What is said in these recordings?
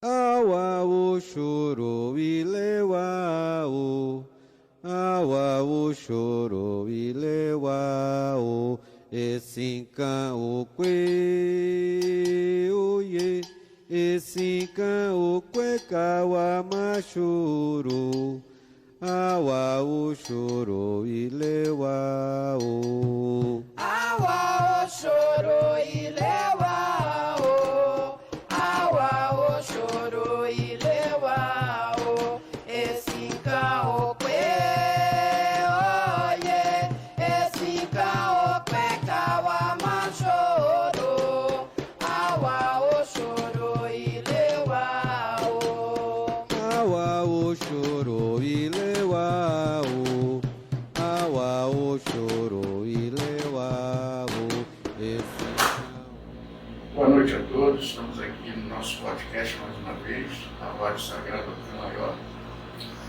Awa o choro e lewa o. Awa o choro e lewa o. Esinka o kwe o ye. Esinka o kwe kawa machoro. Awa o choro e lewa o. Awa o choro e lewa o. Awa o choro e lewa o. Esse cao que oye. Esse cao que kawa machoro. Awa o choro e lewa o. Awa o choro e lewa o. Awa o choro e lewa o. Boa noite a todos, estamos aqui no nosso podcast mais uma vez, a Voz Sagrada do Maior.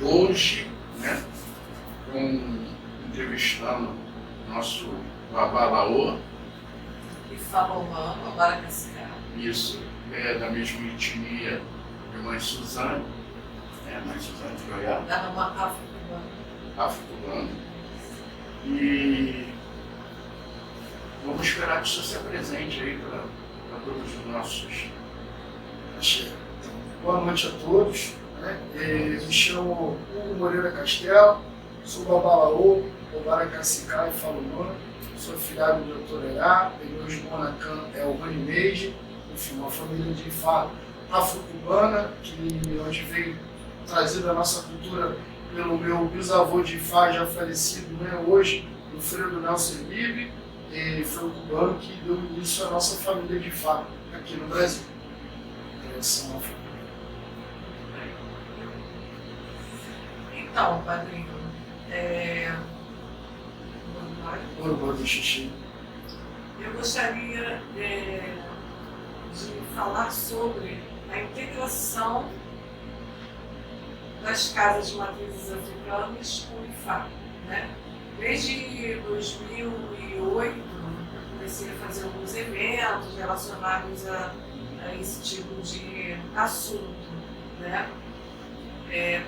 Hoje, entrevistando nosso Babalaô. E Falomano, agora que se Isso, é da mesma etnia de Mãe Suzane, Mãe Suzane de Goiás, dá uma afro-cubana. afro-cubano. E vamos esperar que isso se apresente aí para todos os nossos. Boa noite a todos. Me chamo Hugo Moreira Castelo, sou Babalaô, Obaracacicá e Falumã, sou filhado do Dr. Erá, meu irmão Nacan é o Rony Meiji, enfim, uma família de Ifá afro-cubana, onde veio trazida a nossa cultura pelo meu bisavô de Ifá, já falecido, hoje, o Fredo Nelson Bibi, e foi o cubano que deu início à nossa família de Ifá aqui no Brasil. Então, padrinho, Urubá do Xixi. eu gostaria de falar sobre a integração das casas de matrizes africanas com o IFA, Desde 2008, eu comecei a fazer alguns eventos relacionados a esse tipo de assunto,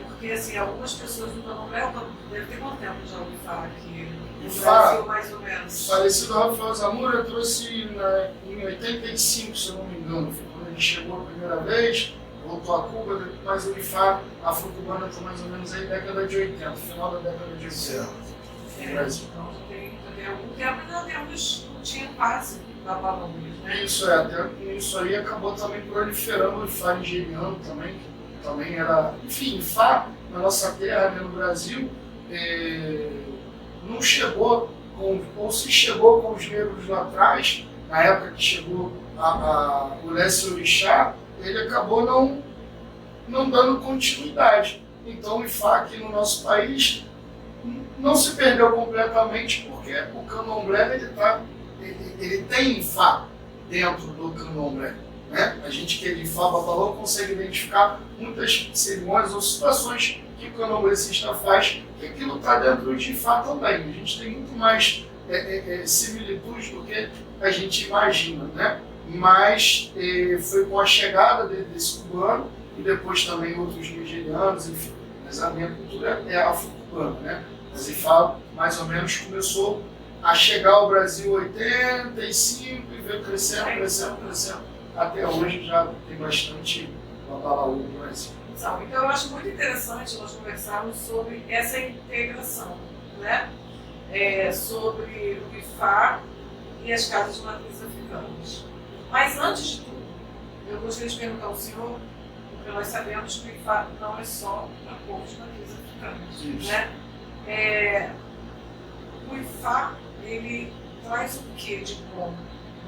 porque, assim, algumas pessoas do Candomblé, deve ter quanto tempo já ouvi falar aqui no Brasil, mais ou menos? Falecido Rafael Zamora trouxe em 85, se eu não me engano, foi quando ele chegou a primeira vez, voltou a Cuba, mas o IFA afro-cubana está mais ou menos aí década de 80, final da década de 80. No Brasil. Então já tem algum tempo, ainda temos, não tinha quase Babalões, Isso até isso aí acabou também proliferando o IFA nigeriano também, que também era, enfim, IFA na nossa terra, no Brasil, não chegou ou se chegou com os negros lá atrás, na época que chegou o Lécio Orixá, ele acabou não dando continuidade. Então o IFA aqui no nosso país não se perdeu completamente, porque o candomblé ele tem IFA dentro do candomblé. A gente que é de IFA Babalô consegue identificar muitas cerimônias ou situações que o candomblessista faz, que aquilo está dentro de IFA também. A gente tem muito mais similitudes do que a gente imagina. Mas foi com a chegada desse cubano e depois também outros nigerianos, enfim. Mas a minha cultura é afro-cubana. Mas IFA mais ou menos começou a chegar ao Brasil em 85 e veio crescendo. Até hoje já tem bastante Babalaô no Brasil. Então eu acho muito interessante nós conversarmos sobre essa integração, sobre o IFA e as casas de matrizes africanas. Mas antes de tudo, eu gostaria de perguntar ao senhor, porque nós sabemos que o IFA não é só para povos de matrizes africanas. O IFA, ele traz o que de bom?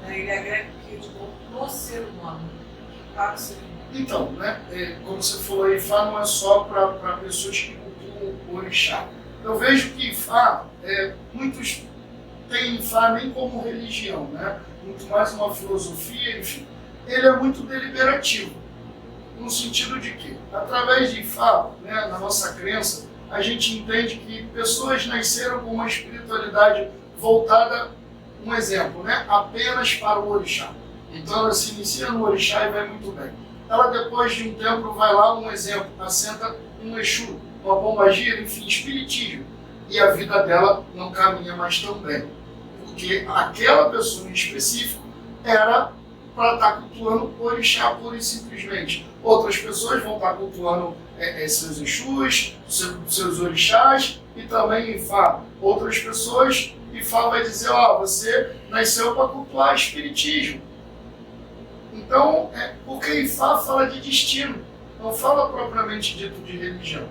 Ele agrega o que de bom no ser humano, para o ser humano? Então, como você falou, IFA não é só para pessoas que cultuam o orixá. Eu vejo que IFA, muitos têm IFA nem como religião, muito mais uma filosofia, enfim. Ele é muito deliberativo, no sentido de que, através de IFA, na nossa crença, a gente entende que pessoas nasceram com uma espiritualidade voltada, um exemplo, apenas para o orixá. Então ela se inicia no orixá e vai muito bem. ela depois de um tempo vai lá, um exemplo, assenta um Exu, uma pombagira, enfim, espiritismo. E a vida dela não caminha mais tão bem. Porque aquela pessoa em específico era para estar cultuando o orixá pura e simplesmente. Outras pessoas vão estar cultuando seus Exus, seus orixás e também Ifá. Outras pessoas, Ifá vai dizer, você nasceu para cultuar espiritismo. Então, porque Ifá fala de destino, não fala propriamente dito de religião.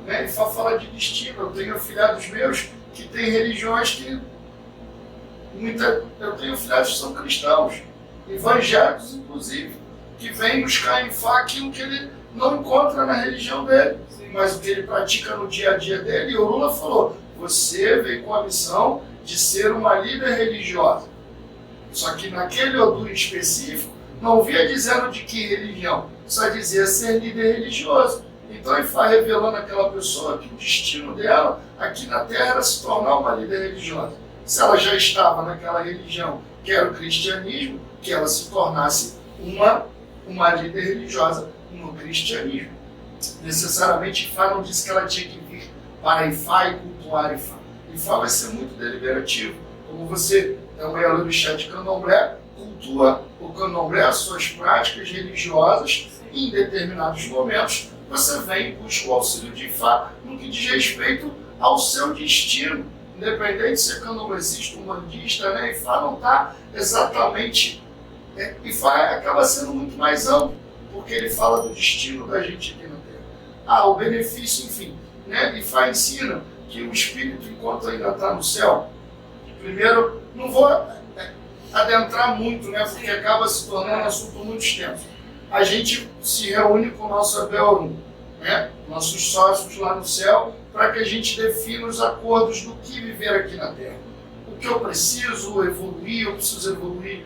Né? Ifá fala de destino. Eu tenho afilhados meus que têm religiões que... Eu tenho afilhados que são cristãos, evangélicos inclusive, que vêm buscar em Ifá aquilo que ele não encontra na religião dele, mas o que ele pratica no dia a dia dele. E o Lula falou, você veio com a missão de ser uma líder religiosa. Só que naquele Odu específico, não via dizendo de que religião, só dizia ser líder religioso. Então ele vai revelando àquela pessoa que o destino dela aqui na Terra era se tornar uma líder religiosa. Se ela já estava naquela religião, que era o cristianismo, que ela se tornasse uma líder religiosa no cristianismo. Necessariamente Ifá não disse que ela tinha que vir para Ifá e cultuar Ifá. Ifá vai ser muito deliberativo. Como você é um Ialorixá de Candomblé, cultua o Candomblé, as suas práticas religiosas, e em determinados momentos você vem e busca o auxílio de Ifá no que diz respeito ao seu destino. Independente de ser candomblessista, umbandista, né? Ifá não está exatamente... Ifá acaba sendo muito mais amplo, porque ele fala do destino da gente aqui na Terra. O benefício, enfim. Né? Ifá ensina que o espírito, enquanto ainda está no céu, primeiro, não vou adentrar muito, né? Porque acaba se tornando um assunto muito extenso. A gente se reúne com o nosso Abel, né? Nossos sócios lá no céu, para que a gente defina os acordos do que viver aqui na Terra. O que eu preciso evoluir, eu preciso evoluir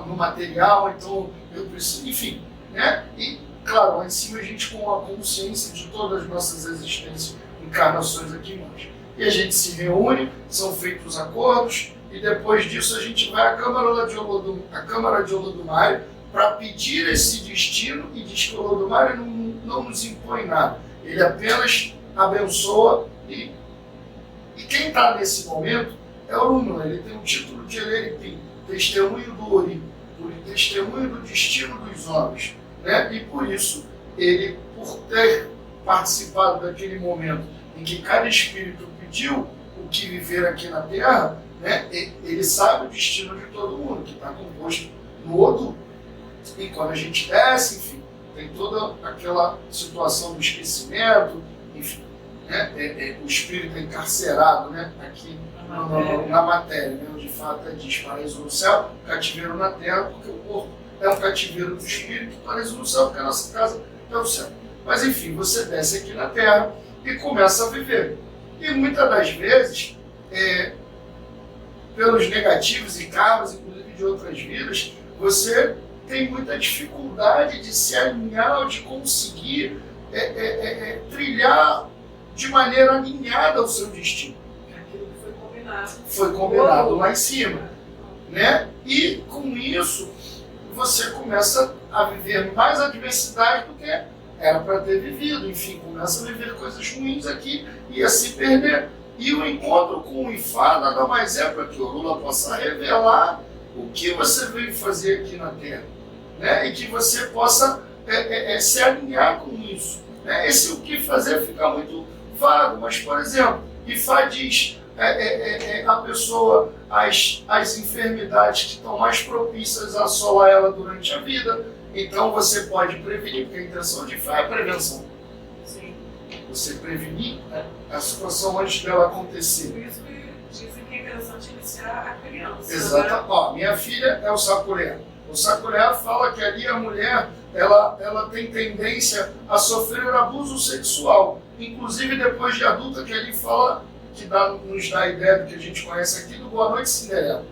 no material, então eu preciso, enfim. Né? E, claro, lá em cima a gente com a consciência de todas as nossas existências, encarnações aqui embaixo. E a gente se reúne, são feitos acordos, e depois disso a gente vai à Câmara de Olodumário para pedir esse destino, e diz que o Olodumário não nos impõe nada. Ele apenas abençoa, e quem está nesse momento é o Orunmila. Ele tem o título de Eleripim, testemunho do Ori, testemunho do destino dos homens. Né? E por isso, ele, por ter participado daquele momento em que cada espírito pediu o que viver aqui na Terra, né? Ele sabe o destino de todo mundo, que está composto no Odu. E quando a gente desce, enfim, tem toda aquela situação do esquecimento, enfim, né? O espírito é encarcerado, né? Aqui na matéria, né? Onde de fato diz paraíso no céu, cativeiro na terra, porque o corpo é um cativeiro do espírito, paraíso no céu, porque a nossa casa é o céu. Mas enfim, você desce aqui na terra e começa a viver. E muitas das vezes, pelos negativos e karmas, inclusive de outras vidas, você tem muita dificuldade de se alinhar ou de conseguir trilhar de maneira alinhada o seu destino. Aquilo que foi combinado. Foi combinado lá em cima. Né? E com isso, você começa a viver mais adversidade do que era para ter vivido. Enfim, começa a viver coisas ruins aqui e a se perder. E o encontro com o Ifá nada mais é para que o Lula possa revelar o que você veio fazer aqui na Terra. Né? E que você possa se alinhar com isso. Né? Esse o que fazer fica muito vago, mas, por exemplo, Ifá diz a pessoa, as enfermidades que estão mais propícias a assolar ela durante a vida. Então você pode prevenir, porque a intenção de Ifá é prevenção. Sim. Você prevenir a situação antes dela acontecer. Por isso que dizem que é interessante iniciar a criança. Exato. Né? Ó, minha filha é o Sakureá. O Sakureá fala que ali a mulher ela tem tendência a sofrer abuso sexual. Inclusive depois de adulta, que ali fala, que nos dá a ideia do que a gente conhece aqui, do Boa Noite Cinderela.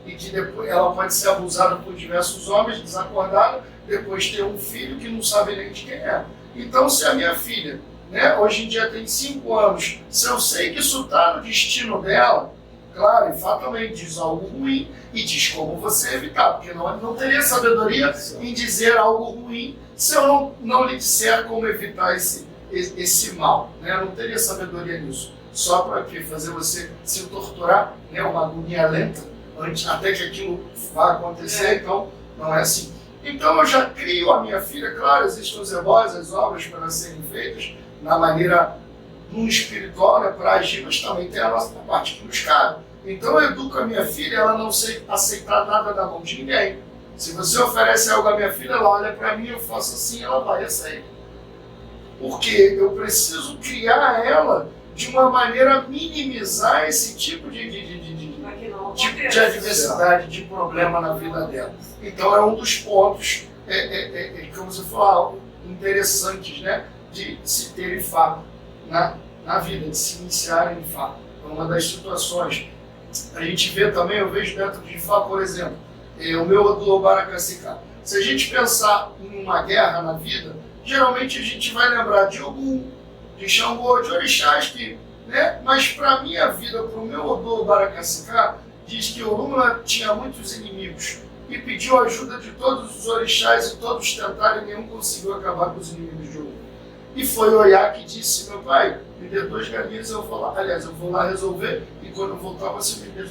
E que depois ela pode ser abusada por diversos homens, desacordada, depois ter um filho que não sabe nem de quem é. Então, se a minha filha, né, hoje em dia tem 5 anos, se eu sei que isso está no destino dela, Claro, Ifá também diz algo ruim e diz como você evitar, porque não teria sabedoria em dizer algo ruim se eu não lhe disser como evitar esse mal. Né? Eu não teria sabedoria nisso. Só para fazer você se torturar, né? Uma agonia lenta, até que aquilo vá acontecer, então não é assim. Então eu já crio a minha filha, claro, existem os ebós, as obras para serem feitas na maneira no espiritual, né, para agir, mas também tem a nossa parte que nos cabe. Então eu educo a minha filha, ela não sei aceitar nada da mão de ninguém. Se você oferece algo à minha filha, ela olha para mim, eu faço assim, ela vai aceitar. Porque eu preciso criar ela de uma maneira a minimizar esse tipo de adversidade, de problema na vida dela. Então é um dos pontos, como você falou, interessantes, né, de se ter Ifá na vida, de se iniciar em Ifá. É uma das situações. A gente vê também, eu vejo dentro de Ifá, por exemplo, o meu Odu Obaracacicá. Se a gente pensar em uma guerra na vida, geralmente a gente vai lembrar de Ogum, de Xangô, de orixás, né? Mas para a minha vida, para o meu Odu Obaracacicá, diz que Orunmila tinha muitos inimigos e pediu ajuda de todos os orixás e todos tentaram e nenhum conseguiu acabar com os inimigos de Ogum. E foi Oiá que disse, meu pai, me dê 2 galinhas, eu vou lá resolver, e quando eu voltar você me dê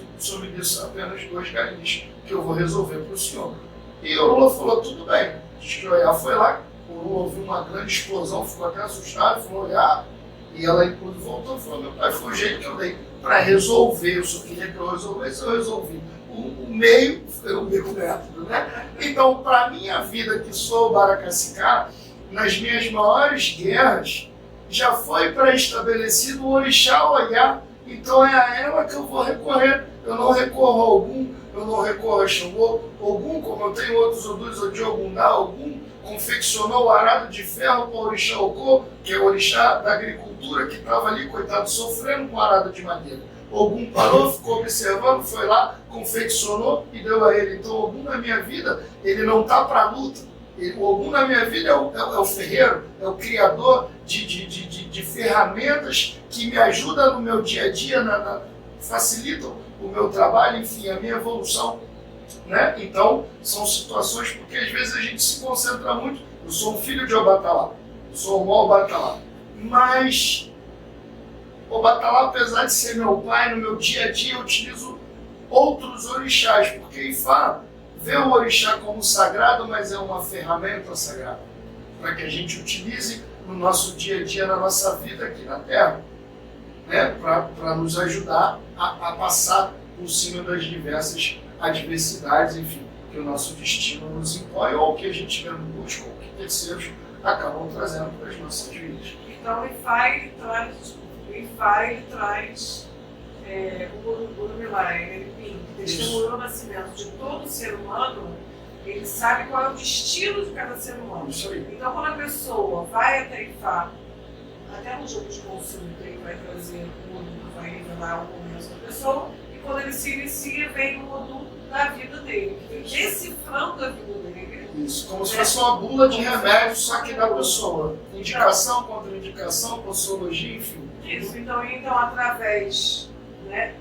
apenas 2 galinhas, que eu vou resolver para o senhor. E Orunmila falou, tudo bem. Diz que Oiá foi lá, Orunmila ouviu uma grande explosão, ficou até assustado, falou, Oiá, e ela inclusive voltou e falou, meu pai, foi o jeito que eu dei para resolver, eu só queria que eu resolvesse, eu resolvi. O meio foi o meu método, né? Então, para a minha vida, que sou Obaracacicá, nas minhas maiores guerras, já foi pré-estabelecido o orixá Oiá, então é a ela que eu vou recorrer. Eu não recorro a Ogum, eu não recorro a Xangô. Ogum, como eu tenho outros Odus de Ogundá, Ogum confeccionou o arado de ferro para o orixá Okô, que é o orixá da agricultura, que estava ali, coitado, sofrendo com o arado de madeira. Ogum parou, ficou observando, foi lá, confeccionou e deu a ele. Então, Ogum na minha vida, ele não está para a luta. O Ogum na minha vida é o ferreiro, é o criador de ferramentas que me ajudam no meu dia a dia, facilitam o meu trabalho, enfim, a minha evolução. Né? Então, são situações porque às vezes a gente se concentra muito. Eu sou um filho de Obatalá, eu sou um Obatalá, mas Obatalá, apesar de ser meu pai, no meu dia a dia eu utilizo outros orixás, porque Ifá vê o orixá como sagrado, mas é uma ferramenta sagrada, para que a gente utilize no nosso dia a dia, na nossa vida aqui na Terra, né? Para nos ajudar a passar por cima das diversas adversidades, enfim, que o nosso destino nos impõe, ou que a gente mesmo busca, ou que terceiros acabam trazendo para as nossas vidas. Então o Ifá ele traz o Orunmila, ele testemunhou o nascimento de todo ser humano, ele sabe qual é o destino de cada ser humano. Isso aí. Então quando a pessoa vai até Ifá, até no jogo de consulta, ele vai trazer o Odu, vai revelar o começo da pessoa, e quando ele se inicia, vem o Odu da vida dele, decifrando a vida dele. Isso, como se fosse uma bula de remédio, só que da pessoa. Indicação, contraindicação, posologia, enfim. Isso, então através, né,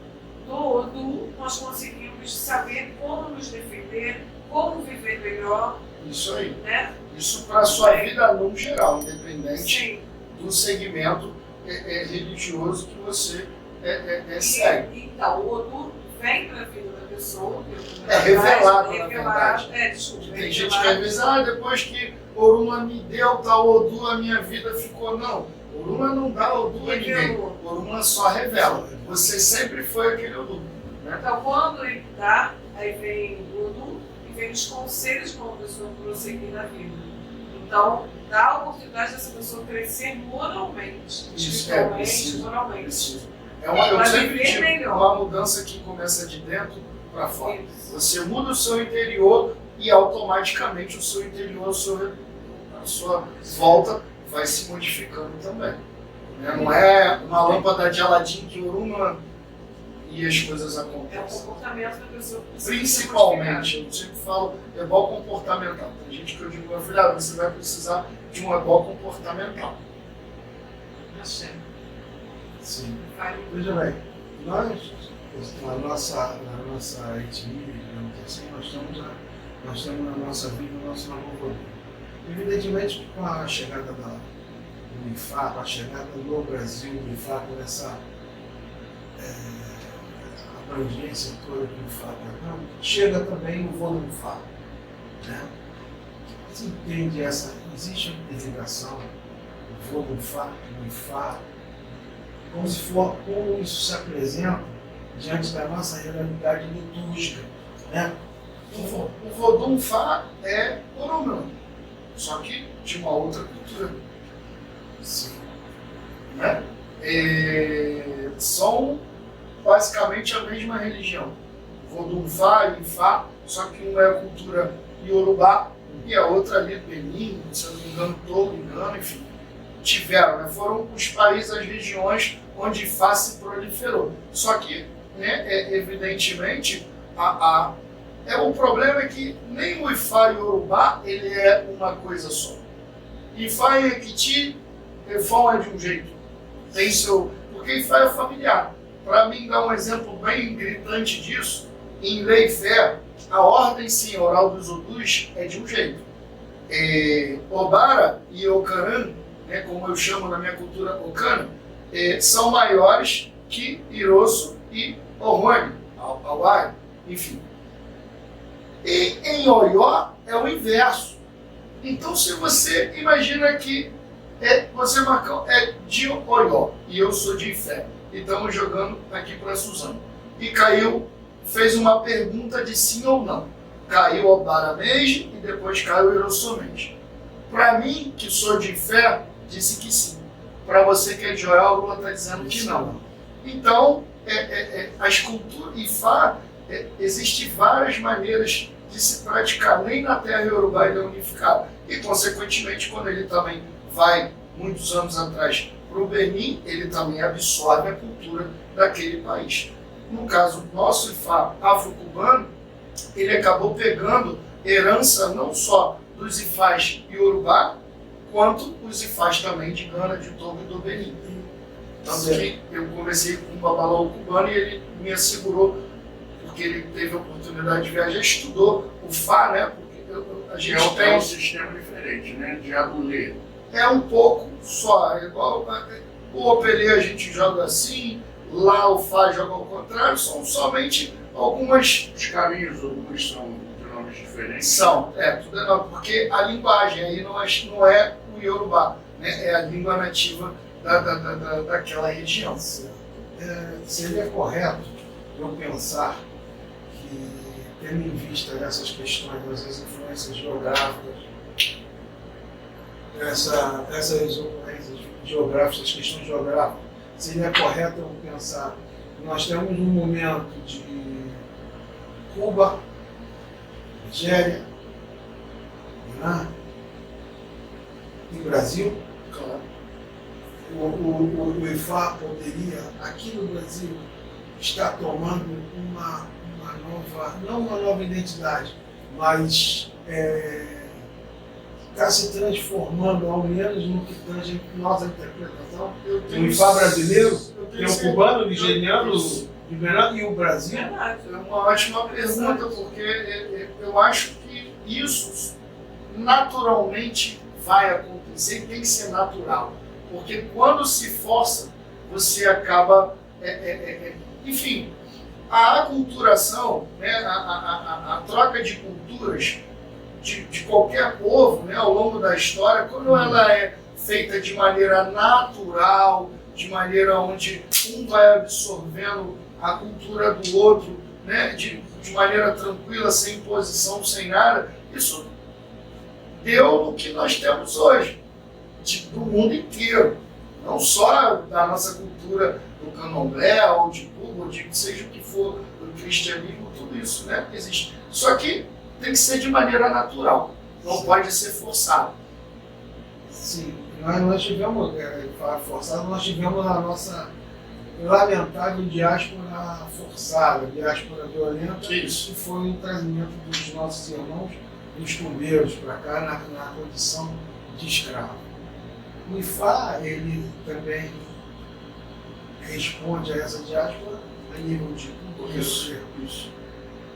do Odu, nós conseguimos saber como nos defender, como viver melhor. Isso aí. Né? Isso para a sua vida no geral, independente Sim. do segmento religioso que você segue. Então, o Odu vem para a vida da pessoa. É revelado, na verdade. Desculpa, Tem gente que às vezes, depois que Orunmila me deu tal Odu, a minha vida ficou. Não, Orunmila não dá Odu a ninguém. Orunmila só revela. Você sempre foi aquele Odu. Né? Então, quando ele dá, aí vem o Odu e vem os conselhos para uma pessoa prosseguir na vida. Então, dá a oportunidade dessa pessoa crescer moralmente, espiritualmente, moralmente. Preciso. Eu sempre digo, melhor. Uma mudança que começa de dentro para fora. Isso. Você muda o seu interior e automaticamente o seu interior, a sua volta vai se modificando também. Né? Não é uma lâmpada de Aladim que Orunmila e as coisas É o acontecem. comportamento da pessoa que precisa Principalmente, eu sempre falo ebó comportamental. Tem gente que eu digo, meu filho, você vai precisar de um ebó comportamental. Achei. Sim. Vai. Veja bem, nós na nossa etnia, digamos assim, nós temos na nossa vida o nosso namoro. Evidentemente, com a chegada do IFA, com a chegada no Brasil do IFA, com essa abrangência toda que o IFA tem, chega também o Vodunfá. Né? Você entende existe uma interligação do Vodunfá, do IFA, como isso se apresenta diante da nossa realidade litúrgica. Né? O Vodunfá é Oromã, só que de uma outra cultura. Sim. Né? São basicamente a mesma religião. Vodunfá e Ifá, só que uma é a cultura Iorubá e a outra ali, Benin, se eu não me engano, enfim, tiveram, né? Foram os países, as regiões onde Ifá se proliferou. Só que, né, evidentemente, o problema é que nem o Ifá e o Iorubá ele é uma coisa só. Ifá e Ekiti, Efon é de um jeito, tem seu, porque Ifá é familiar. Para mim dar um exemplo bem gritante disso, em Lei e Fé, a ordem senhoral dos Odus é de um jeito. Obara e Ocaran, né, como eu chamo na minha cultura Okana, são maiores que Irosso e Orrone, Awai, enfim. E em Oió é o inverso. Então, se você imagina que você Marcão é de Oió e eu sou de Ifé, e estamos jogando aqui para Suzano. E caiu, fez uma pergunta de sim ou não. Caiu Obara Meiji e depois caiu Irosso Meiji. Para mim, que sou de Ifé, disse que sim. Para você que é de Oió, Lula está dizendo que não. Então, as culturas Ifá, existem várias maneiras de se praticar, nem na terra Iorubá ele é unificado. E, consequentemente, quando ele também vai, muitos anos atrás, para o Benin, ele também absorve a cultura daquele país. No caso nosso Ifá afro-cubano, ele acabou pegando herança não só dos Ifás Iorubá, quanto os Ifás também de Gana, de Togo e do Benin. Tanto que eu conversei com um babalao cubano e ele me assegurou, porque ele teve a oportunidade de viajar, estudou o Fá, né? Porque a gente tem um sistema diferente, né? De agulê. É um pouco só, igual o Opelê a gente joga assim, lá o Fá joga ao contrário, são somente algumas... Os caminhos, alguns são de nomes diferentes. São, tudo é nome, porque a linguagem aí não é o Iorubá, né? É a língua nativa daquela região. Seria correto eu pensar que, tendo em vista essas questões das influências geográficas, essas questões geográficas, seria correto eu pensar que nós temos um momento de Cuba, Nigéria, Irã e Brasil. Claro. O Ifá poderia, aqui no Brasil, estar tomando uma nova, não uma nova identidade, mas está se transformando, ao menos no que tange nossa interpretação. O Ifá brasileiro, tem o cubano, o nigeriano, o liberano e o Brasil. Verdade. É uma ótima pergunta, porque eu acho que isso naturalmente vai acontecer e tem que ser natural. Porque quando se força, você acaba... enfim, a aculturação, né, a troca de culturas de qualquer povo, né, ao longo da história, quando ela é feita de maneira natural, de maneira onde um vai absorvendo a cultura do outro, né, de maneira tranquila, sem imposição, sem nada, isso deu no que nós temos hoje, do mundo inteiro, não só da nossa cultura do candomblé, ou de Cuba, ou de seja o que for, do cristianismo, tudo isso, né, existe. Só que tem que ser de maneira natural, não pode ser forçado. Sim, nós tivemos, forçado, nós tivemos a nossa lamentável diáspora forçada, diáspora violenta, Isso. que foi o trazimento dos nossos irmãos, dos cubeiros para cá, na condição de escravo. O Ifá, ele também responde a essa diáspora, a nível de Isso. isso.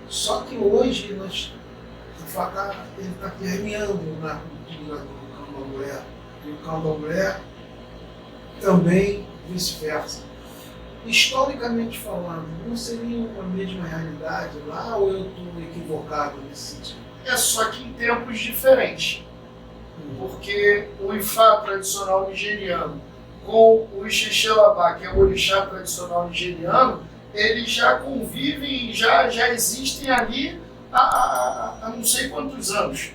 Só que hoje o Ifá está permeando na cultura do candomblé. E o candomblé também vice-versa. Historicamente falando, não seria a mesma realidade lá ou eu estou equivocado nesse sentido? É só que em tempos diferentes. Porque o Ifá tradicional nigeriano com o Ixixelabá, que é o orixá tradicional nigeriano, eles já convivem, já existem ali há não sei quantos anos.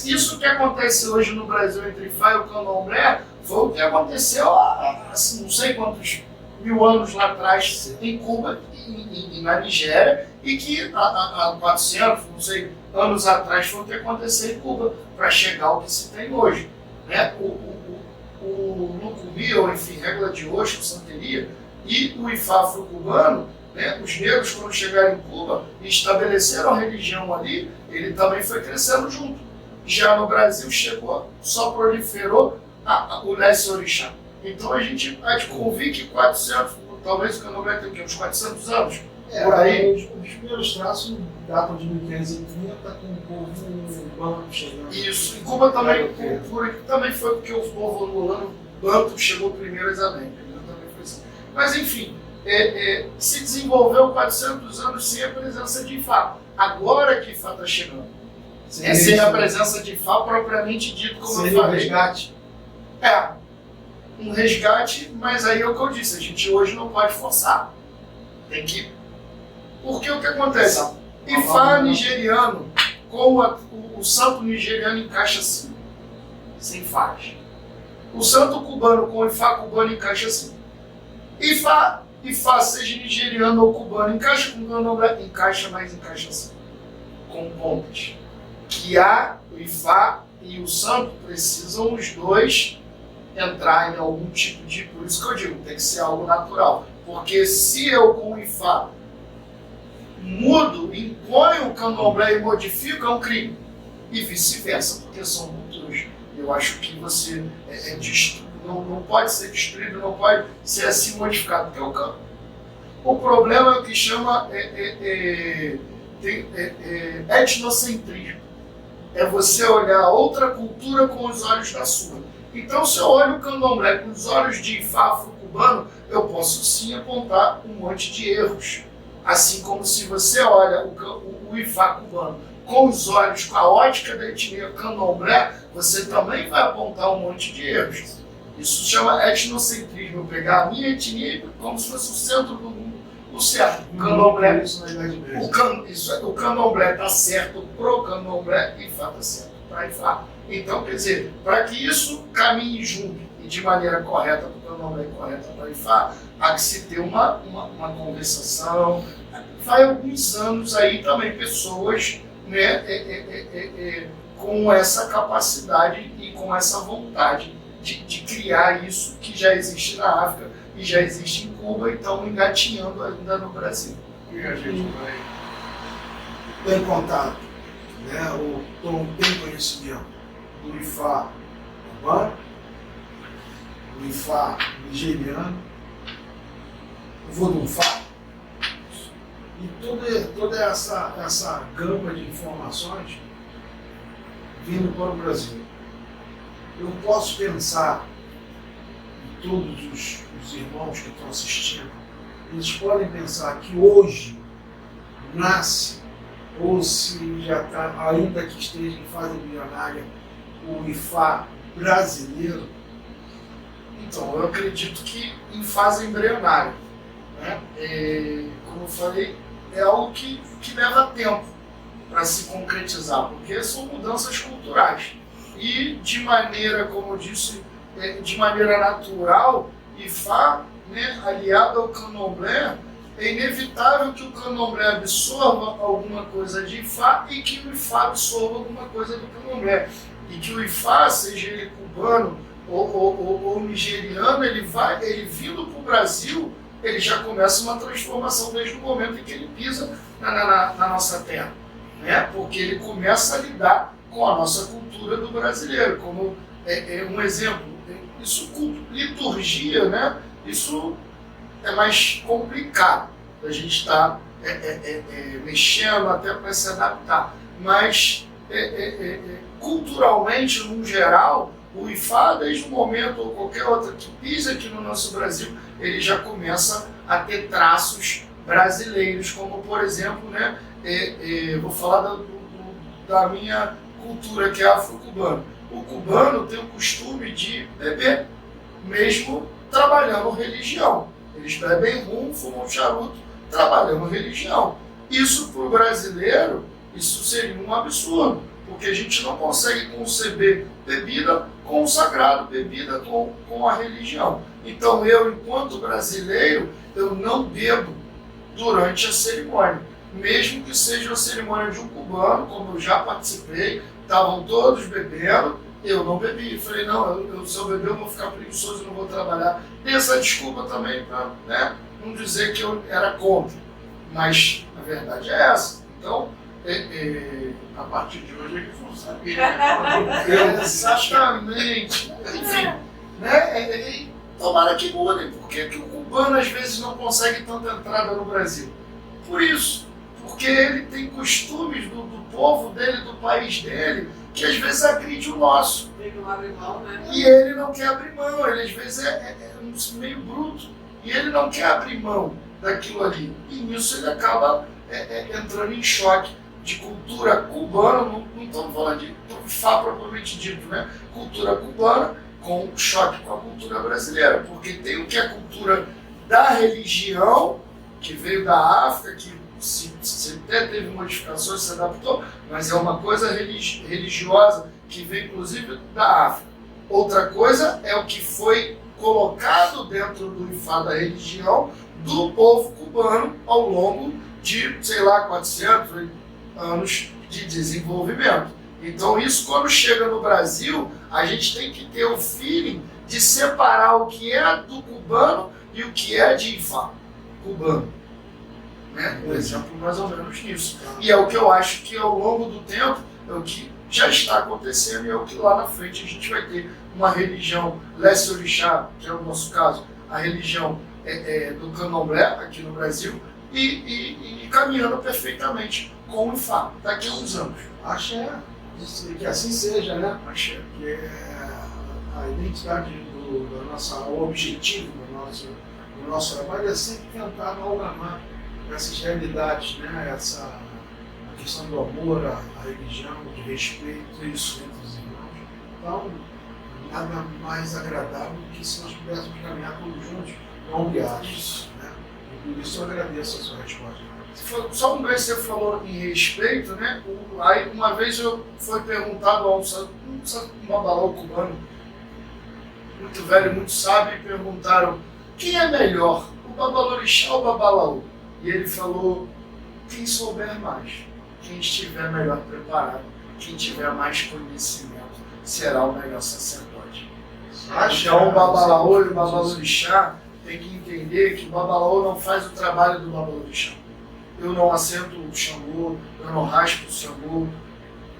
Isso que acontece hoje no Brasil entre Ifá e o candomblé foi o que aconteceu há não sei quantos mil anos lá atrás em Cuba e na Nigéria, e que há 400, não sei, anos atrás foi o que aconteceu em Cuba, para chegar ao que se tem hoje. Né? O Lucumí, ou enfim, Régua de Oxum, Santeria, e o Ifá afro-cubano, né? Os negros, quando chegaram em Cuba e estabeleceram a religião ali, ele também foi crescendo junto. Já no Brasil chegou, só proliferou o Leste Orixá. Então a gente há de convir que 400, talvez o candomblé tenha uns 400 anos, por aí. Os primeiros traços datam de 1530 com o povo banto chegando. Isso, em Cuba também, por aqui também foi porque o povo angolano banto chegou primeiro às Américas. Também foi assim. Mas enfim, se desenvolveu 400 anos sem a presença de Ifá. Agora que Ifá está chegando. Sem a presença de Ifá propriamente dito, como eu falei. Resgate. Um resgate, mas aí é o que eu disse, a gente hoje não pode forçar. Tem que... Porque o que acontece? Ifá nigeriano com o santo nigeriano encaixa assim, sem falhas. O santo cubano com o Ifá cubano encaixa assim. Ifá, seja nigeriano ou cubano, encaixa com o candomblé? Encaixa, mas encaixa assim, com pontos. Que o Ifá e o santo precisam os dois entrar em algum tipo de... Por isso que eu digo, tem que ser algo natural. Porque se eu com o Ifá mudo, imponho o candomblé e modifico, é um crime. E vice-versa, porque são culturas. Eu acho que você não pode ser destruído, não pode ser assim modificado. Porque o problema é o que chama etnocentrismo. É você olhar outra cultura com os olhos da sua. Então, se eu olho o candomblé com os olhos de Ifá afro-cubano, eu posso sim apontar um monte de erros. Assim como se você olha o Ifá cubano com os olhos, com a ótica da etnia candomblé, você também vai apontar um monte de erros. Isso se chama etnocentrismo, pegar a minha etnia como se fosse o centro do mundo, o certo. O candomblé, o candomblé está certo pro candomblé e Ifá está certo para Ifá. Então, quer dizer, para que isso caminhe junto e de maneira correta para o candomblé e correta para Ifá, há que se ter uma conversação. Faz alguns anos aí também pessoas, né, com essa capacidade e com essa vontade de criar isso que já existe na África e já existe em Cuba e estão engatinhando ainda no Brasil. E a gente vai... Tem contato, né? O Tom tem conhecimento do Ifá cubano, do Ifá nigeriano, o Vodunfá, e toda essa gama de informações vindo para o Brasil. Eu posso pensar em todos os irmãos que estão assistindo, eles podem pensar que hoje nasce, ou se já está, ainda que esteja em fase embrionária, o Ifá brasileiro. Então, eu acredito que em fase embrionária, né? Como eu falei, é algo que leva tempo para se concretizar, porque são mudanças culturais. E de maneira, como eu disse, de maneira natural, Ifá, né, aliado ao candomblé, é inevitável que o candomblé absorva alguma coisa de Ifá e que o Ifá absorva alguma coisa do candomblé. E que o Ifá, seja ele cubano ou nigeriano, ele vindo para o Brasil, ele já começa uma transformação desde o momento em que ele pisa na nossa terra, né? Porque ele começa a lidar com a nossa cultura do brasileiro, como um exemplo. Isso, liturgia, né? Isso é mais complicado, da gente estar mexendo até para se adaptar. Mas, culturalmente, no geral, o IFA, desde o momento ou qualquer outro que pisa aqui no nosso Brasil, ele já começa a ter traços brasileiros, como, por exemplo, né, vou falar da minha cultura, que é afro-cubano. O cubano tem o costume de beber, mesmo trabalhando religião. Eles bebem rum, fumam charuto, trabalhando religião. Isso, para o brasileiro, isso seria um absurdo, porque a gente não consegue conceber bebida com o sagrado, bebida com a religião. Então, eu, enquanto brasileiro, eu não bebo durante a cerimônia. Mesmo que seja a cerimônia de um cubano, como eu já participei, estavam todos bebendo, eu não bebi. Falei, não, se eu beber eu vou ficar preguiçoso, não vou trabalhar. Dei essa desculpa também para, né, não dizer que eu era contra. Mas a verdade é essa. Então, a partir de hoje eles vão saber. Né? Exatamente. Enfim, né, tomara que mudem. Por que o cubano às vezes não consegue tanta entrada no Brasil? Por isso. Porque ele tem costumes do povo dele, do país dele, que às vezes agride o nosso. Ele não abre mão, né? E ele não quer abrir mão, ele às vezes é meio bruto. E ele não quer abrir mão daquilo ali. E nisso ele acaba entrando em choque de cultura cubana, não estamos falando de IFA propriamente dito, né? Cultura cubana com choque com a cultura brasileira. Porque tem o que é a cultura da religião, que veio da África, que se até teve modificações, se adaptou, mas é uma coisa religiosa que vem inclusive da África. Outra coisa é o que foi colocado dentro do IFA da religião do povo cubano ao longo de, sei lá, 400 anos de desenvolvimento. Então isso, quando chega no Brasil, a gente tem que ter o feeling de separar o que é do cubano e o que é de IFA cubano. Um exemplo mais ou menos nisso. E é o que eu acho que ao longo do tempo é o que já está acontecendo e é o que lá na frente a gente vai ter uma religião Leste Orixá, que é o nosso caso, a religião do Candomblé aqui no Brasil e caminhando perfeitamente com o IFA daqui a uns anos. Axé, que assim seja, né? Axé. Que a identidade o objetivo do nosso trabalho é sempre tentar amalgamar essas realidades, né? A questão do amor, a religião, de respeito, isso entre os irmãos. Então, nada mais agradável do que se nós pudéssemos caminhar todos juntos, não guiados. Né? E por isso eu agradeço a sua resposta. Só uma vez você falou em respeito, né? Aí uma vez eu fui perguntado a um babalao cubano, muito velho, muito sábio, e perguntaram: quem é melhor, o babalorixá ou o babalaú? E ele falou: quem souber mais, quem estiver melhor preparado, quem tiver mais conhecimento, será o melhor sacerdote. Então o babalaú e o babalorixá tem que entender que o babalaú não faz o trabalho do babalorixá. Eu não assento o Xangô, eu não raspo o Xangô.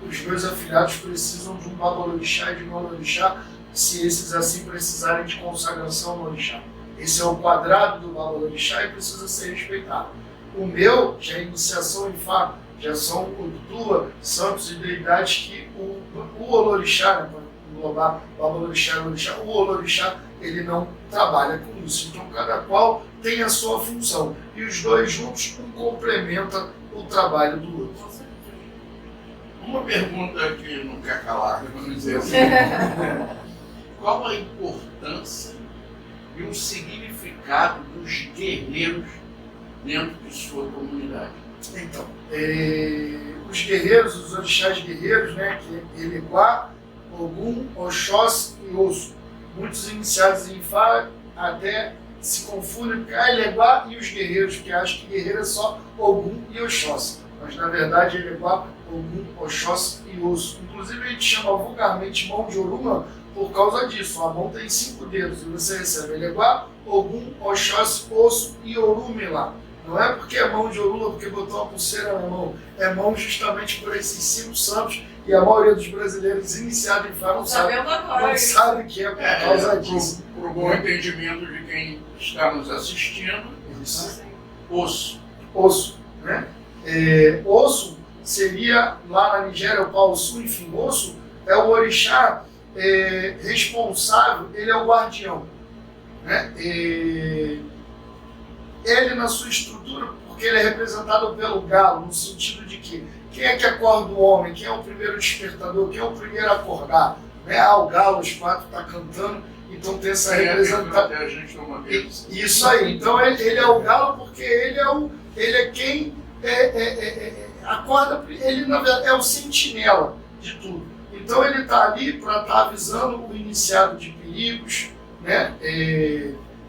Os meus afilhados precisam de um babalorixá e de um orixá, se esses assim precisarem de consagração no orixá. Esse é o quadrado do babalorixá e precisa ser respeitado. O meu, já é iniciação em Fá, já são Odutua, santos e deidades que o olorixá, né, para englobar o babalorixá e o orixá, o olorixá, ele não trabalha com isso. Então cada qual tem a sua função. E os dois juntos, um complementa o trabalho do outro. Uma pergunta que não quer calar, vamos dizer assim. Qual a importância e o significado dos guerreiros dentro de sua comunidade? Então, os guerreiros, os orixás guerreiros, né, que é Eleguá, Ogum, Oxóssi e Osso. Muitos iniciados em Fá até se confundem com Eleguá e os guerreiros, que acham que guerreiro é só Ogum e Oxóssi. Mas na verdade Eleguá, Ogum, Oxóssi e Osso. Inclusive a gente chama vulgarmente mão de Oruma por causa disso. A mão tem 5 dedos e você recebe Eleguá, Ogum, Oxóssi, Osso e Orume lá. Não é porque é mão de Oruma, porque botou uma pulseira na mão. É mão justamente por esses 5 santos. E a maioria dos brasileiros iniciados em Fá não sabe que é por causa disso. Por bom entendimento de quem está nos assistindo, Isso. Osso. Osso, né? Osso seria, lá na Nigéria, o Pau Sul, enfim, Osso é o orixá responsável, ele é o guardião, né? Ele, na sua estrutura, porque ele é representado pelo galo, no sentido de que quem é que acorda o homem, quem é o primeiro despertador, quem é o primeiro a acordar, né? O galo, os quatro estão cantando, então tem essa representação. Isso aí, então ele é o galo porque ele é quem acorda, ele na verdade é o sentinela de tudo. Então ele está ali para estar avisando o iniciado de perigos, né?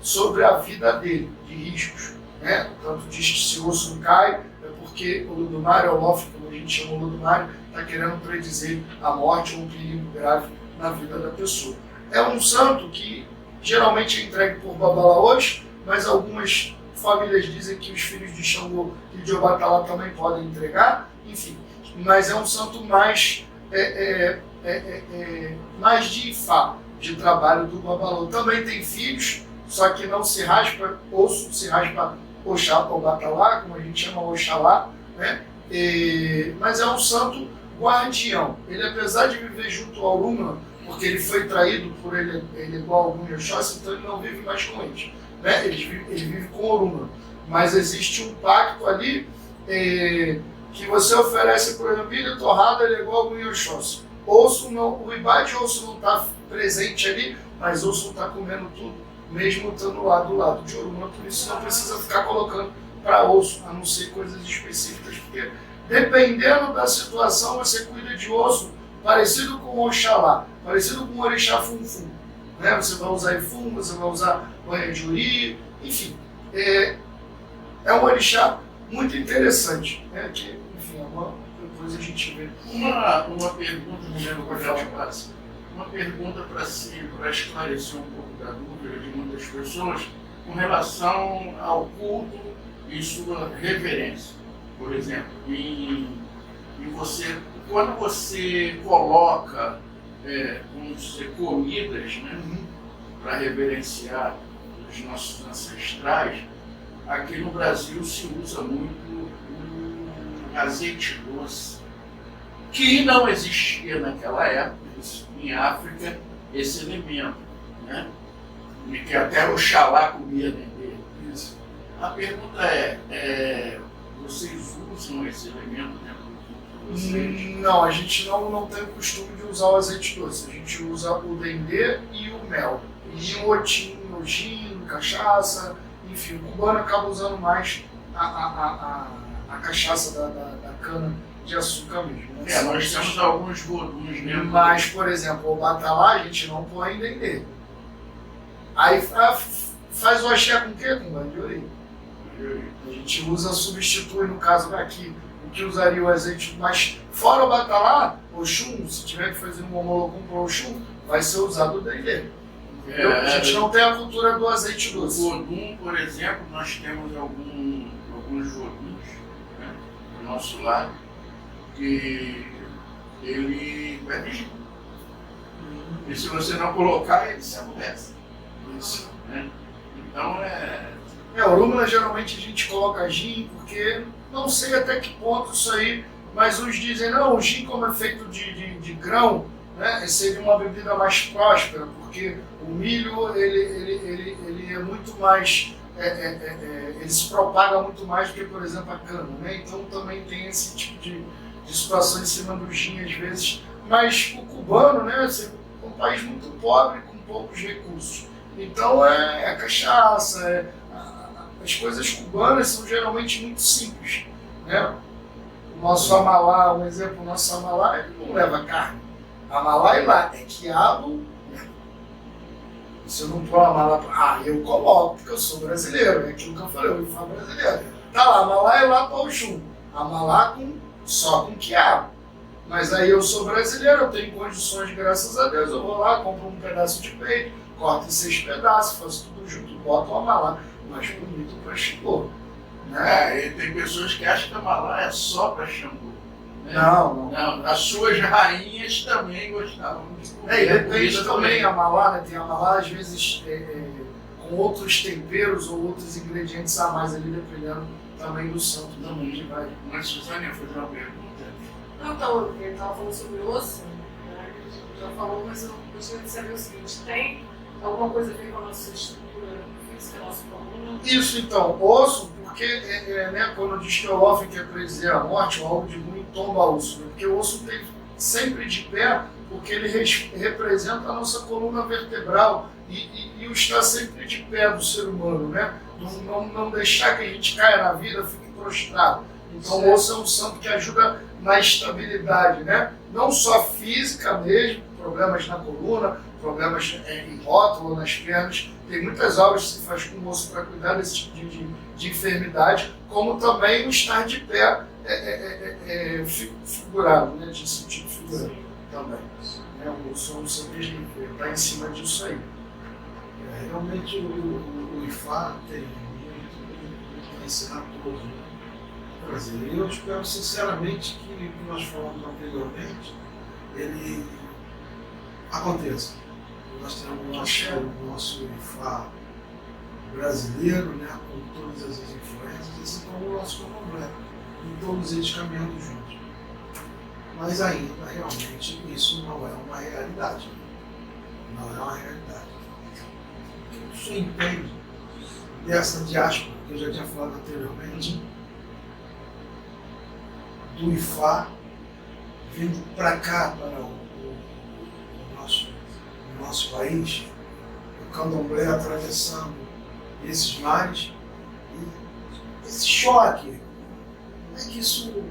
Sobre a vida dele, de riscos, né? Tanto diz que se o osso cai, é porque o Ludumário, o Lof, como a gente chama o Ludumário, está querendo predizer a morte ou um perigo grave na vida da pessoa. É um santo que geralmente é entregue por babalaôs, mas algumas famílias dizem que os filhos de Xangô e de Obatalá também podem entregar, enfim. Mas é um santo mais de Ifá, de trabalho do babalaô. Também tem filhos, só que não se raspa osso, se raspa Obatalá, como a gente chama Oxalá, né? Mas é um santo guardião. Ele, apesar de viver junto ao Orunmila, porque ele foi traído por ele igual ao Ogum e Oxóssi, então ele não vive mais com eles, né? Ele vive com o Orunmila. Mas existe um pacto ali que você oferece para o Ermílio torrada, ele é igual ao Ogum e Oxóssi. O Ibá de osso não está presente ali, mas osso está comendo tudo, mesmo estando lá do lado de Orunmila, por isso não precisa ficar colocando para osso, a não ser coisas específicas, porque dependendo da situação você cuida de osso parecido com o Oxalá, parecido com o Orixá Funfun, né? Você vai usar Ifum, você vai usar banha de uri, enfim, é um Orixá muito interessante, né? Que, enfim, depois a gente vê. Uma pergunta, não lembro qual é a classe. Uma pergunta para esclarecer um pouco da dúvida de muitas pessoas com relação ao culto e sua reverência. Por exemplo, quando você coloca vamos dizer, comidas, né, para reverenciar os nossos ancestrais, aqui no Brasil se usa muito azeite doce, que não existia naquela época. Em África, esse elemento, né? E que até o Oxalá comia dele. Isso. A pergunta vocês usam esse elemento dentro do vocês? Não, a gente não tem o costume de usar o azeite doce. A gente usa o dendê e o mel. E o gin, cachaça, enfim, o cubano acaba usando mais a cachaça da cana de açúcar mesmo. Né? Nós temos alguns goduns mesmo. Mas, por exemplo, o batalá a gente não põe dendê. Aí faz o axé com o quê? Com banho. A gente substitui, no caso aqui, o que usaria o azeite, mas fora o batalá, Oxum, se tiver que fazer um homologum para o Oxum, vai ser usado o dendê. A gente não tem a cultura do azeite doce. O Odum, por exemplo, nós temos alguns Oduns, né, do nosso lado, que ele é vigível. E se você não colocar, ele se aborrece. Isso. Né? Então Orunmila geralmente a gente coloca gin, porque não sei até que ponto isso aí, mas uns dizem, não, o gin como é feito de grão, né, seria uma bebida mais próspera, porque o milho ele é muito mais, ele se propaga muito mais do que, por exemplo, a cana, né? Então também tem esse tipo de situação em cima do gin às vezes, mas o cubano, né, é um país muito pobre com poucos recursos, então a cachaça, as coisas cubanas são geralmente muito simples, né? O nosso amalá, um exemplo, o nosso amalá ele não leva carne. Amalá lá é quiabo. Se eu não pôr amalá, eu coloco, porque eu sou brasileiro, é aquilo que eu falei, eu falo brasileiro. Tá lá, amalá é lá para o chum. Amalá só com quiabo. Mas aí eu sou brasileiro, eu tenho condições, graças a Deus, eu vou lá, compro um pedaço de peito, corto em 6 pedaços, faço tudo junto, boto o amalá. Mais bonito para Xangô. Né? E tem pessoas que acham que a Amalá é só para Xangô. Né? Não. As suas rainhas também gostavam de comer. E depende também, a Amalá, né? Tem Amalá às vezes com com outros temperos ou outros ingredientes a mais ali, dependendo também do santo também que vai. Mas Suzane ia fazer uma pergunta. Não, então, ele estava falando sobre osso, né? A gente já falou, mas eu gostaria de saber o seguinte: tem alguma coisa a ver com a nossa estrutura física, nossa coluna? Isso então, osso, porque né, quando diz que é o órfão que é para dizer a morte, ou algo de ruim tomba osso, né? Porque o osso tem sempre de pé, porque ele representa a nossa coluna vertebral e o estar sempre de pé do ser humano, né? Não deixar que a gente caia na vida, fique prostrado. Então o osso é um santo que ajuda na estabilidade, né? Não só física mesmo, problemas na coluna, problemas em rótulo, nas pernas. Tem muitas aulas que se faz com o osso para cuidar desse tipo de enfermidade, como também o estar de pé figurado, né? De sentido figurado também. Né? O osso é um santo que está em cima disso aí. Realmente o IFA tem muito a ensinar todos. Né? Quer dizer, eu espero sinceramente que o que nós falamos anteriormente, ele aconteça. Nós temos o nosso IFA brasileiro, né, com todas as influências, assim como o nosso candomblé, e todos eles caminhando juntos. Mas ainda, realmente, isso não é uma realidade. Não é uma realidade. O que o senhor entende dessa diáspora, que eu já tinha falado anteriormente, do IFA vindo para cá, para o nosso país, o candomblé atravessando esses mares, e esse choque, como é que isso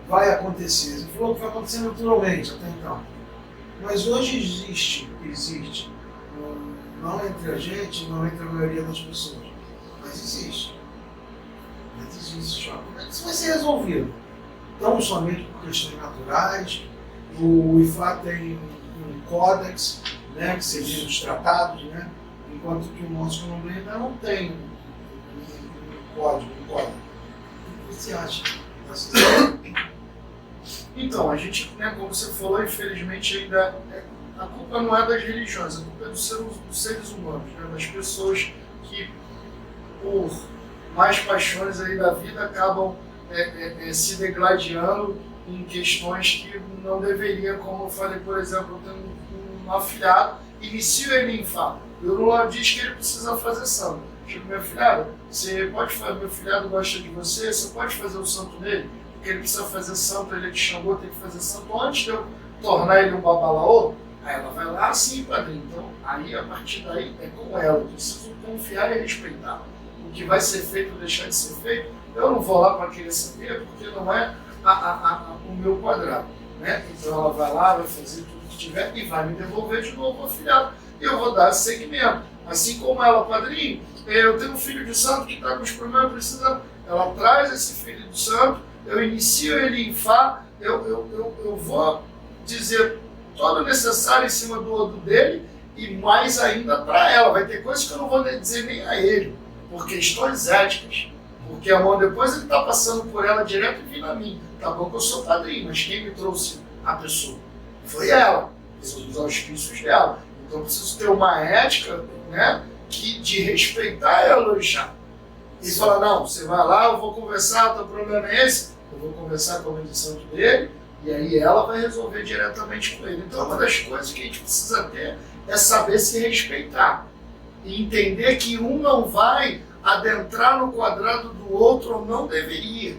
vai acontecer? Ele falou que vai acontecer naturalmente até então. Mas hoje existe, não entre a gente, não entre a maioria das pessoas, mas existe choque. Como é que isso vai ser resolvido? Tão somente por questões naturais, o IFA tem um códex, né, que seriam os tratados, né, enquanto que o nosso candomblé ainda não tem um código. O que você acha dessa situação? Então, a gente, né, como você falou, infelizmente ainda a culpa não é das religiões, a culpa é dos seres humanos, né, das pessoas que, por mais paixões aí da vida, acabam se degladiando em questões que não deveriam, como eu falei, por exemplo, eu tenho um afilhado, inicio ele em Fá. Eu não diz que ele precisa fazer santo. Tipo, meu afilhado, você pode fazer, meu afilhado gosta de você pode fazer o santo dele, porque ele precisa fazer santo, ele te chamou, tem que fazer santo antes de eu tornar ele um babalaô. Aí ela vai lá, sim, padrinho. Então, aí, a partir daí, é com ela. Eu preciso confiar e respeitar. O que vai ser feito ou deixar de ser feito, eu não vou lá para querer saber, porque não é o meu quadrado. Né? Então, ela vai lá, vai fazer tudo que tiver e vai me devolver de novo ao afilhado. E eu vou dar seguimento. Assim como ela, padrinho, eu tenho um filho de santo que está com os problemas precisando. Ela traz esse filho de santo, eu inicio ele em Fá, eu vou dizer todo o necessário em cima do odo dele e mais ainda para ela. Vai ter coisas que eu não vou dizer nem a ele, por questões éticas. Porque a mão depois ele está passando por ela direto e vindo a mim. Tá bom que eu sou padrinho, mas quem me trouxe a pessoa foi ela, os auspícios dela. Então eu preciso ter uma ética, né, de respeitar ela, orixá. E falar, não, você vai lá, eu vou conversar, o teu problema é esse, eu vou conversar com a medição dele, e aí ela vai resolver diretamente com ele. Então uma das coisas que a gente precisa ter é saber se respeitar. E entender que um não vai adentrar no quadrado do outro ou não deveria.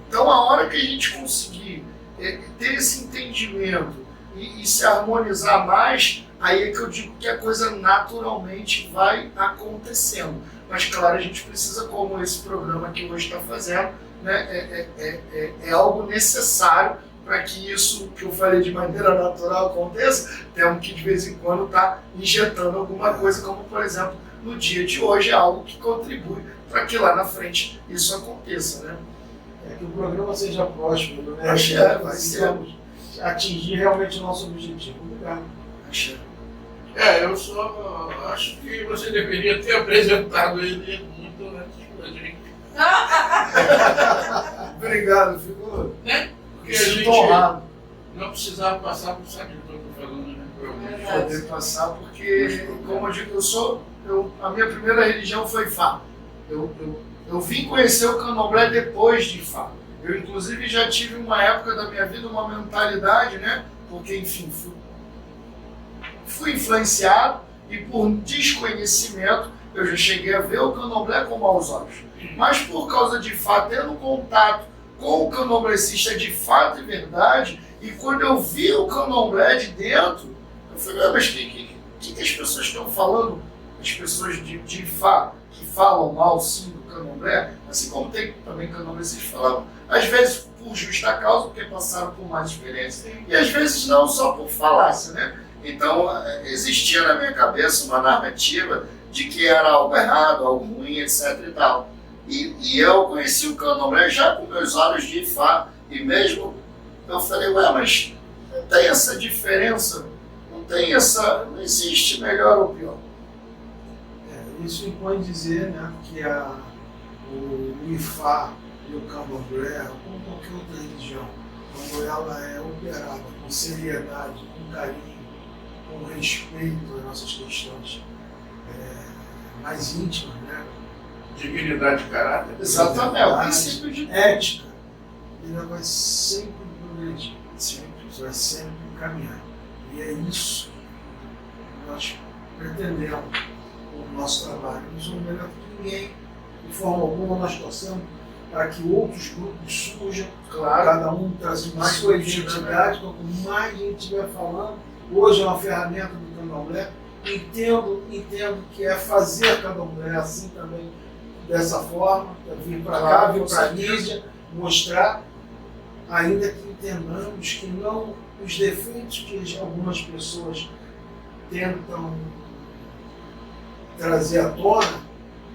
Então a hora que a gente conseguir ter esse entendimento e se harmonizar mais, aí é que eu digo que a coisa naturalmente vai acontecendo. Mas claro, a gente precisa, como esse programa que hoje está fazendo, né, é algo necessário para que isso que eu falei de maneira natural aconteça. Temos que de vez em quando estar injetando alguma coisa, como por exemplo, no dia de hoje é algo que contribui para que lá na frente isso aconteça, né? Que o programa seja próximo, né? Vai ser. Atingir realmente o nosso objetivo. Obrigado. Eu só acho que você deveria ter apresentado ele muito antes pra gente. Obrigado, ficou. Né? Porque a Sinto gente honrado. não precisava passar por sabe do que eu tô falando, né? poder passar, porque, como eu digo, a minha primeira religião foi Ifá. Eu vim conhecer o Candomblé depois de Ifá. Eu, inclusive, já tive uma época da minha vida, uma mentalidade, né? Porque, enfim, fui influenciado e por desconhecimento eu já cheguei a ver o Candomblé com maus olhos. Mas por causa de Ifá, tendo contato com o candomblessista de fato e verdade, e quando eu vi o Candomblé de dentro, eu falei, mas o que as pessoas estão falando? As pessoas de Ifá, que falam mal, sim, do Candomblé, assim como tem também candomblessistas que falam, às vezes por justa causa, porque passaram por mais experiência, e às vezes não só por falácia, né? Então, existia na minha cabeça uma narrativa de que era algo errado, algo ruim, etc e tal. E eu conheci o Candomblé já com meus olhos de Ifá, e mesmo eu falei, mas não tem essa diferença, não existe melhor ou pior. Isso impõe dizer, né, que o Ifá e o Candomblé, como qualquer outra religião, quando ela é operada com seriedade, com carinho, com respeito às nossas questões mais íntimas, né? Dignidade de caráter. Exatamente, é o princípio de ética, ele vai sempre progredir, vai sempre caminhar. E é isso que nós pretendemos com o nosso trabalho. Não somos melhor que ninguém, de forma alguma nós torcemos para que outros grupos surjam, claro, cada um trazendo mais sua identidade, quanto mais a gente estiver falando. Hoje é uma ferramenta do Candomblé. Entendo que é fazer Candomblé assim também, dessa forma, vir para cá, vir para a mídia, mostrar, ainda que entendamos que não os defeitos que algumas pessoas tentam trazer à tona,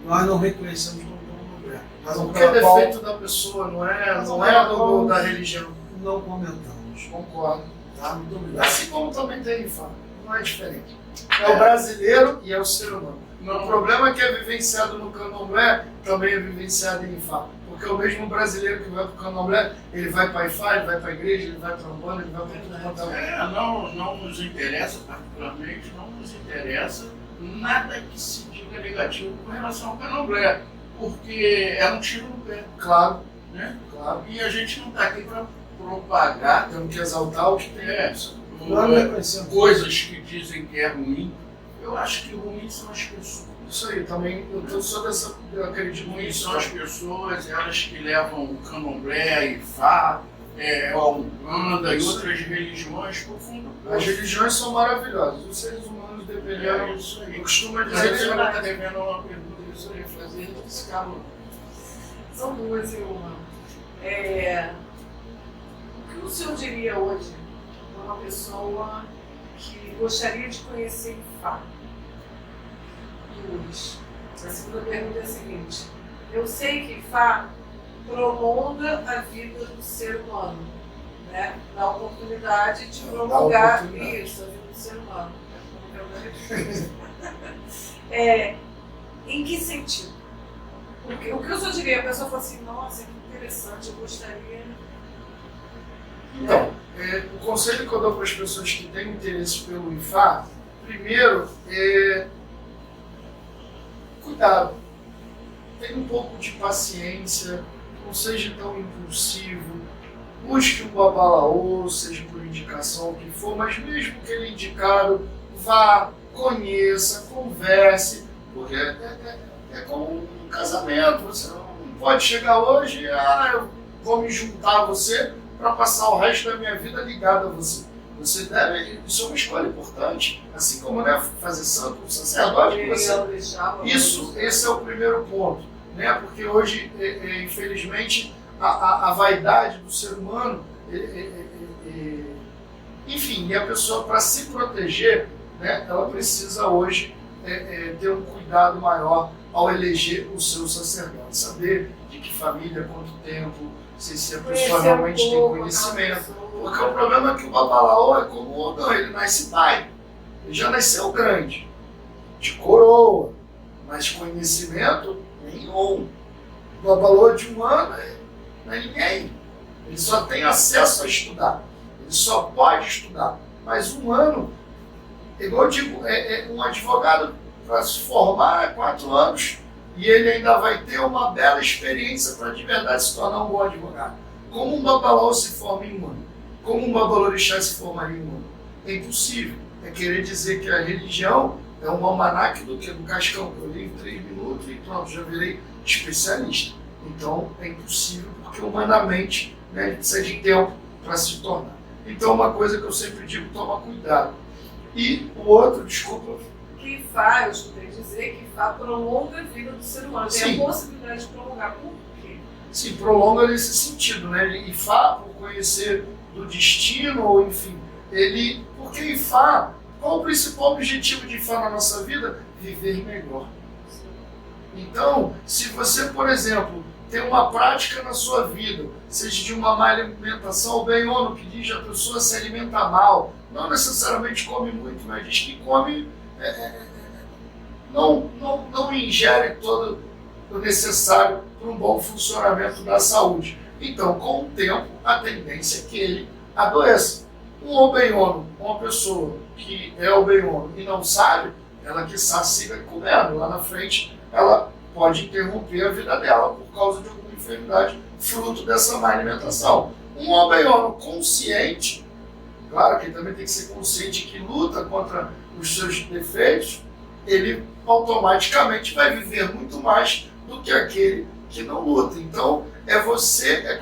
nós não reconhecemos como Candomblé. Porque é defeito da pessoa, não é da religião. Não comentamos. Concordo. Tá? Muito obrigado. Assim como também tem Ifá, não é diferente. É o brasileiro e é o ser humano. O problema é que é vivenciado no Candomblé, também é vivenciado em Ifá. Porque o mesmo brasileiro que vai para o Candomblé, ele vai para Ifá, ele vai para a igreja, ele vai para a Umbanda, ele vai para tudo quanto é. Não nos interessa, particularmente, não nos interessa nada que se diga negativo com relação ao Candomblé, porque é um tiro no pé. Claro, Né? claro. E a gente não está aqui para propagar, Temos que exaltar o que tem. Coisas que dizem que é ruim. Eu acho que ruim são as pessoas. Isso aí, também, eu sou dessa, eu acredito Ruim nisso. são as pessoas, elas que levam o Candomblé, Ifá, a Umbanda e outras religiões para o fundo do poço. As religiões são maravilhosas, os seres humanos deveriam. Isso aí. Eu costumo Mas dizer você que está devendo uma pergunta que você ia fazer desse calor. São duas e uma. O que o senhor diria hoje para uma pessoa que gostaria de conhecer Ifá? A segunda pergunta é a seguinte: eu sei que Ifá prolonga a vida do ser humano, né? Dá oportunidade de prolongar isso, a vida do ser humano. Em que sentido? Porque o que eu sugeri, a pessoa fala assim, nossa, que interessante, eu gostaria. Então, o conselho que eu dou para as pessoas que têm interesse pelo Ifá, primeiro, cuidado, tenha um pouco de paciência, não seja tão impulsivo, busque um babalaô, seja por indicação, o que for, mas mesmo que ele indicado, vá, conheça, converse, porque é como um casamento, você não pode chegar hoje e eu vou me juntar a você para passar o resto da minha vida ligado a você. Você deve, isso é uma escolha importante, assim como fazer santo, um sacerdote, esse é o primeiro ponto, né? Porque hoje, infelizmente, a vaidade do ser humano, enfim, e a pessoa para se proteger, né, ela precisa hoje ter um cuidado maior ao eleger o seu sacerdote, saber de que família, quanto tempo, se a pessoa realmente tem conhecimento. Porque o problema é que o babalaô é como o Odão, ele nasce pai. Ele já nasceu grande, de coroa, mas conhecimento nenhum. O babalaô de 1 ano não é ninguém. Ele só tem acesso a estudar. Ele só pode estudar. Mas 1 ano, igual eu digo, um advogado para se formar 4 anos e ele ainda vai ter uma bela experiência para de verdade se tornar um bom advogado. Como um babalaô se forma em 1 ano? Como um babalorixá se formaria em 1 ano? É impossível. É querer dizer que a religião é um almanaque do Cascão, que eu li em 3 minutos e pronto, já virei especialista. Então é impossível, porque humanamente, né, ele precisa de tempo para se tornar. Então uma coisa que eu sempre digo, toma cuidado. E o outro, desculpa. Que Ifá, eu escutei dizer que Ifá prolonga a vida do ser humano. Tem Sim. a possibilidade de prolongar. Por quê? Se prolonga nesse sentido, né? Ifá, por conhecer do destino, ou enfim, porque Ifá, qual o principal objetivo de Ifá na nossa vida? Viver melhor. Então, se você, por exemplo, tem uma prática na sua vida, seja de uma má alimentação, o Benhono que diz que a pessoa se alimenta mal, não necessariamente come muito, mas diz que come, não ingere todo o necessário para um bom funcionamento da saúde. Então, com o tempo, a tendência é que ele adoeça. Um obenhono, uma pessoa que é obenhono e não sabe, ela quiçá siga comendo. Lá na frente, ela pode interromper a vida dela por causa de alguma enfermidade, fruto dessa má alimentação. Um obenhono consciente, claro que ele também tem que ser consciente que luta contra os seus defeitos, ele automaticamente vai viver muito mais do que aquele que não luta. Então,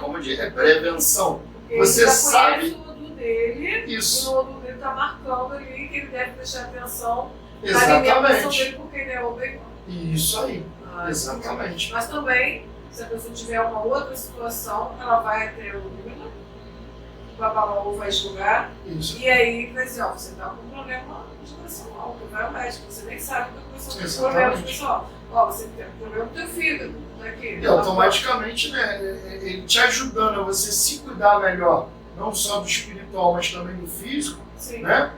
como eu digo, é prevenção. Você ele já sabe conhece o Odu dele, isso. e o Odu dele está marcando ali que ele deve prestar atenção na alimentação Exatamente. dele, porque ele é obenhono. Isso aí. Exatamente. Mas também, se a pessoa tiver uma outra situação, ela vai até o Lula, o babalaô vai julgar, Isso. e aí vai dizer, ó, você está com um problema de pressão alta, vai ao médico, você nem sabe que a pessoa tem problema de pressão alta. Ó, você tem um problema no teu fígado, tá aqui. E automaticamente, né, ele te ajudando a você se cuidar melhor, não só do espiritual, mas também do físico, Sim. né?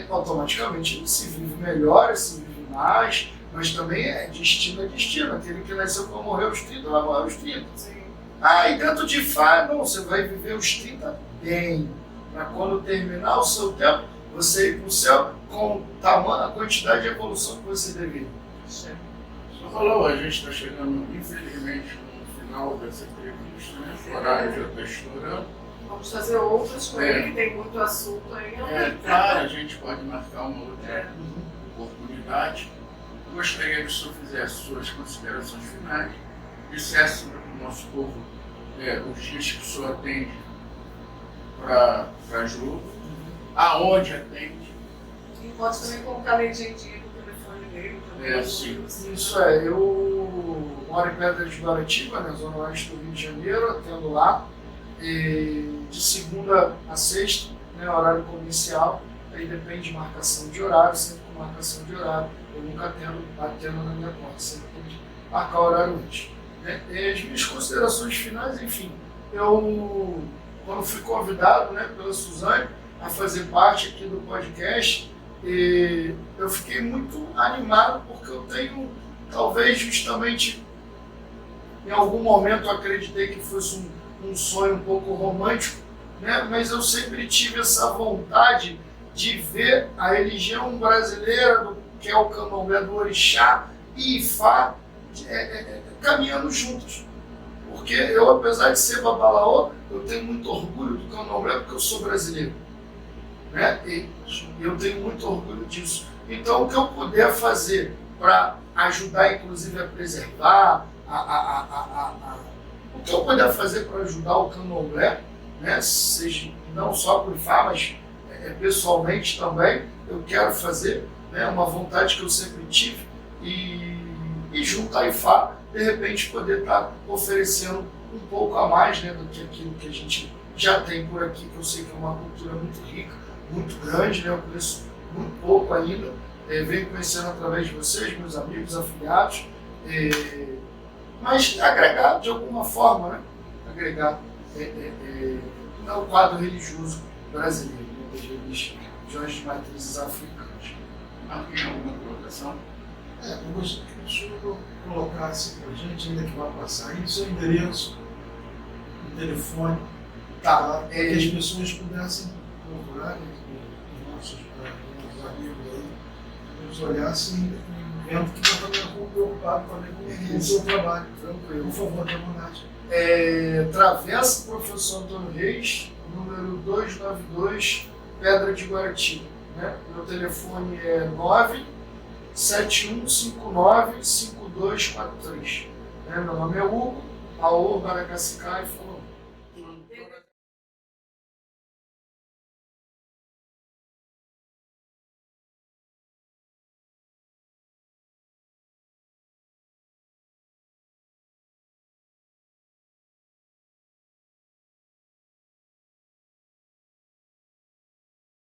Automaticamente ele se vive melhor, se vive mais, mas também é destino a destino. Aquele que nasceu para morrer aos 30, vai morrer aos 30. Sim. Ah, e dentro de Fá, não, você vai viver os 30 bem. Para quando terminar o seu tempo, você ir para o céu com a quantidade de evolução que você deveria. Só falou, a gente está chegando, infelizmente, no final dessa entrevista, né? O horário já está estourando. Vamos fazer outras com ele, que tem muito assunto ainda. Claro, a gente pode marcar uma outra oportunidade. Gostaria que o senhor fizesse suas considerações finais, dissesse para o nosso povo os dias que o senhor atende para jogo, aonde atende. E pode também colocar a legendinha no telefone dele. Também. Sim. Isso eu moro em Pedra de Guaratiba, na zona oeste do Rio de Janeiro, atendo lá, e de segunda a sexta, né, horário comercial, aí depende de marcação de horário, sempre com marcação de horário, eu nunca atendo na minha porta, sempre tem que marcar horário antes. Né? E as minhas considerações finais, enfim, quando fui convidado, né, pela Suzane a fazer parte aqui do podcast, e eu fiquei muito animado porque eu tenho, talvez justamente, em algum momento eu acreditei que fosse um sonho um pouco romântico, né? Mas eu sempre tive essa vontade de ver a religião brasileira, que é o candomblé do orixá e Ifá, caminhando juntos. Porque eu, apesar de ser babalaô, eu tenho muito orgulho do candomblé porque eu sou brasileiro. Né? E eu tenho muito orgulho disso. Então, o que eu puder fazer para ajudar, inclusive, a preservar, o que eu puder fazer para ajudar o candomblé, né? Seja não só por Ifá, mas pessoalmente também, eu quero fazer, né? Uma vontade que eu sempre tive, e junto a Ifá, de repente, poder estar oferecendo um pouco a mais, né, do que aquilo que a gente já tem por aqui, que eu sei que é uma cultura muito rica, muito grande, né? Eu conheço muito pouco ainda, venho conhecendo através de vocês, meus amigos, afiliados, mas agregar de alguma forma, né? Agregar no quadro religioso brasileiro, né? Das religiões de matrizes africanas. Tem alguma colocação? Eu gostaria que o senhor colocasse para a gente, ainda que vai passar aí, o seu endereço, o telefone, para que as pessoas pudessem procurar, né, os nossos amigos aí, te olhar assim, vendo que eu também estou preocupado também com o seu trabalho. Tranquilo. Por favor, tenha vontade. Travessa Professor Antônio Reis, número 292, Pedra de Guarati. Né? Meu telefone é 971595243. Meu nome é Hugo, Aô, Baracacicá e falou.